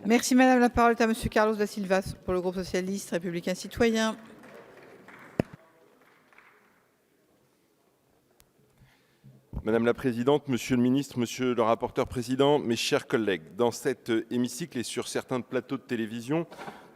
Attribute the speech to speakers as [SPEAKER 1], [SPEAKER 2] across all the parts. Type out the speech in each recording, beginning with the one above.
[SPEAKER 1] Merci madame. La parole est à monsieur Carlos da Silva pour le groupe socialiste, républicain, citoyen.
[SPEAKER 2] Madame la présidente, monsieur le ministre, monsieur le rapporteur président, mes chers collègues, dans cet hémicycle et sur certains plateaux de télévision,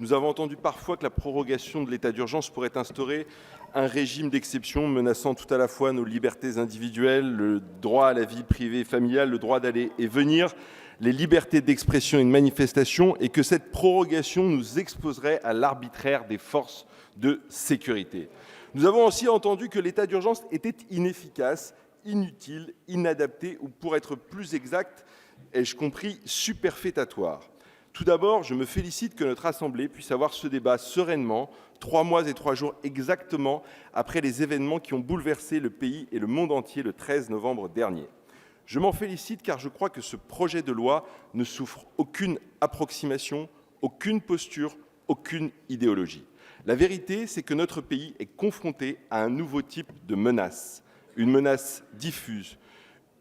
[SPEAKER 2] nous avons entendu parfois que la prorogation de l'état d'urgence pourrait instaurer un régime d'exception menaçant tout à la fois nos libertés individuelles, le droit à la vie privée et familiale, le droit d'aller et venir, les libertés d'expression et de manifestation, et que cette prorogation nous exposerait à l'arbitraire des forces de sécurité. Nous avons aussi entendu que l'état d'urgence était inefficace, inutile, inadapté ou, pour être plus exact, ai-je compris, superfétatoire. Tout d'abord, je me félicite que notre Assemblée puisse avoir ce débat sereinement, 3 mois et 3 jours exactement après les événements qui ont bouleversé le pays et le monde entier le 13 novembre dernier. Je m'en félicite car je crois que ce projet de loi ne souffre aucune approximation, aucune posture, aucune idéologie. La vérité, c'est que notre pays est confronté à un nouveau type de menace, une menace diffuse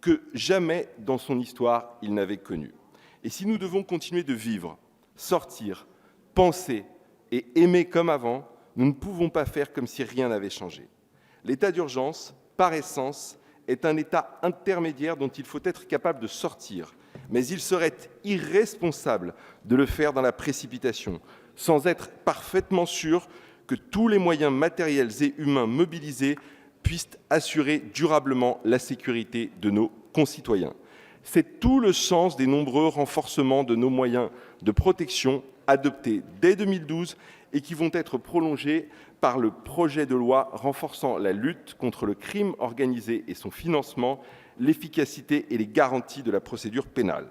[SPEAKER 2] que jamais dans son histoire il n'avait connue. Et si nous devons continuer de vivre, sortir, penser et aimer comme avant, nous ne pouvons pas faire comme si rien n'avait changé. L'état d'urgence, par essence, est un état intermédiaire dont il faut être capable de sortir, mais il serait irresponsable de le faire dans la précipitation, sans être parfaitement sûr que tous les moyens matériels et humains mobilisés puissent assurer durablement la sécurité de nos concitoyens. C'est tout le sens des nombreux renforcements de nos moyens de protection adoptés dès 2012 et qui vont être prolongés par le projet de loi renforçant la lutte contre le crime organisé et son financement, l'efficacité et les garanties de la procédure pénale.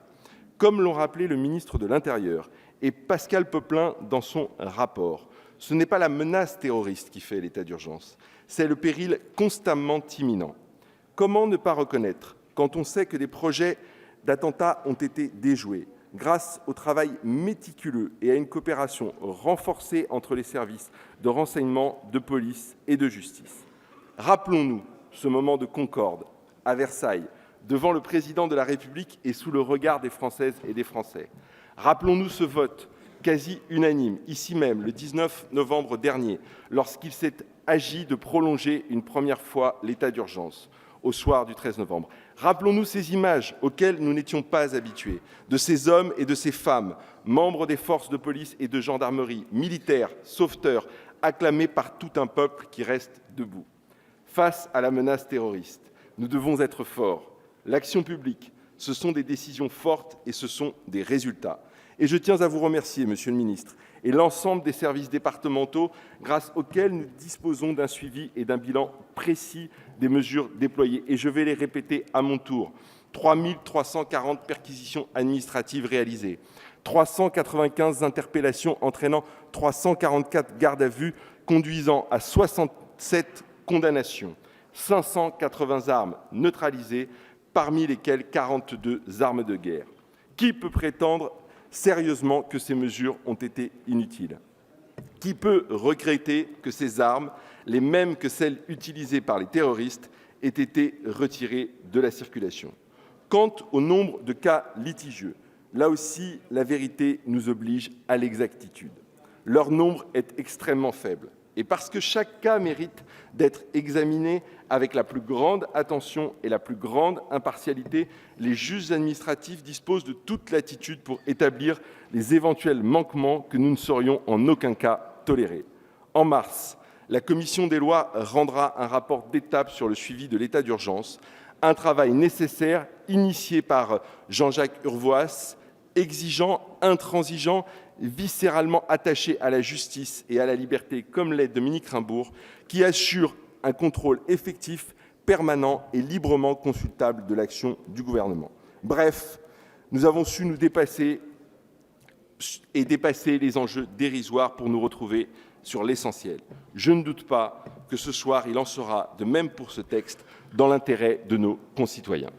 [SPEAKER 2] Comme l'ont rappelé le ministre de l'Intérieur et Pascal Peuplin dans son rapport, ce n'est pas la menace terroriste qui fait l'état d'urgence, c'est le péril constamment imminent. Comment ne pas reconnaître, quand on sait que des projets d'attentats ont été déjoués, grâce au travail méticuleux et à une coopération renforcée entre les services de renseignement, de police et de justice. Rappelons-nous ce moment de concorde à Versailles, devant le président de la République et sous le regard des Françaises et des Français. Rappelons-nous ce vote quasi unanime, ici même, le 19 novembre dernier, lorsqu'il s'est agi de prolonger une première fois l'état d'urgence au soir du 13 novembre. Rappelons-nous ces images auxquelles nous n'étions pas habitués, de ces hommes et de ces femmes, membres des forces de police et de gendarmerie, militaires, sauveteurs, acclamés par tout un peuple qui reste debout. Face à la menace terroriste, nous devons être forts. L'action publique, ce sont des décisions fortes et ce sont des résultats. Et je tiens à vous remercier, Monsieur le Ministre, et l'ensemble des services départementaux grâce auxquels nous disposons d'un suivi et d'un bilan précis des mesures déployées. Et je vais les répéter à mon tour. 3 340 perquisitions administratives réalisées, 395 interpellations entraînant 344 gardes à vue conduisant à 67 condamnations, 580 armes neutralisées, parmi lesquelles 42 armes de guerre. Qui peut prétendre sérieusement que ces mesures ont été inutiles? Qui peut regretter que ces armes, les mêmes que celles utilisées par les terroristes, aient été retirées de la circulation? Quant au nombre de cas litigieux, là aussi, la vérité nous oblige à l'exactitude. Leur nombre est extrêmement faible. Et parce que chaque cas mérite d'être examiné avec la plus grande attention et la plus grande impartialité, les juges administratifs disposent de toute latitude pour établir les éventuels manquements que nous ne saurions en aucun cas tolérer. En mars, la commission des lois rendra un rapport d'étape sur le suivi de l'état d'urgence, un travail nécessaire initié par Jean-Jacques Urvoas, exigeant, intransigeant, viscéralement attaché à la justice et à la liberté, comme l'est Dominique Raimbourg, qui assure un contrôle effectif, permanent et librement consultable de l'action du gouvernement. Bref, nous avons su nous dépasser et dépasser les enjeux dérisoires pour nous retrouver sur l'essentiel. Je ne doute pas que ce soir, il en sera de même pour ce texte, dans l'intérêt de nos concitoyens.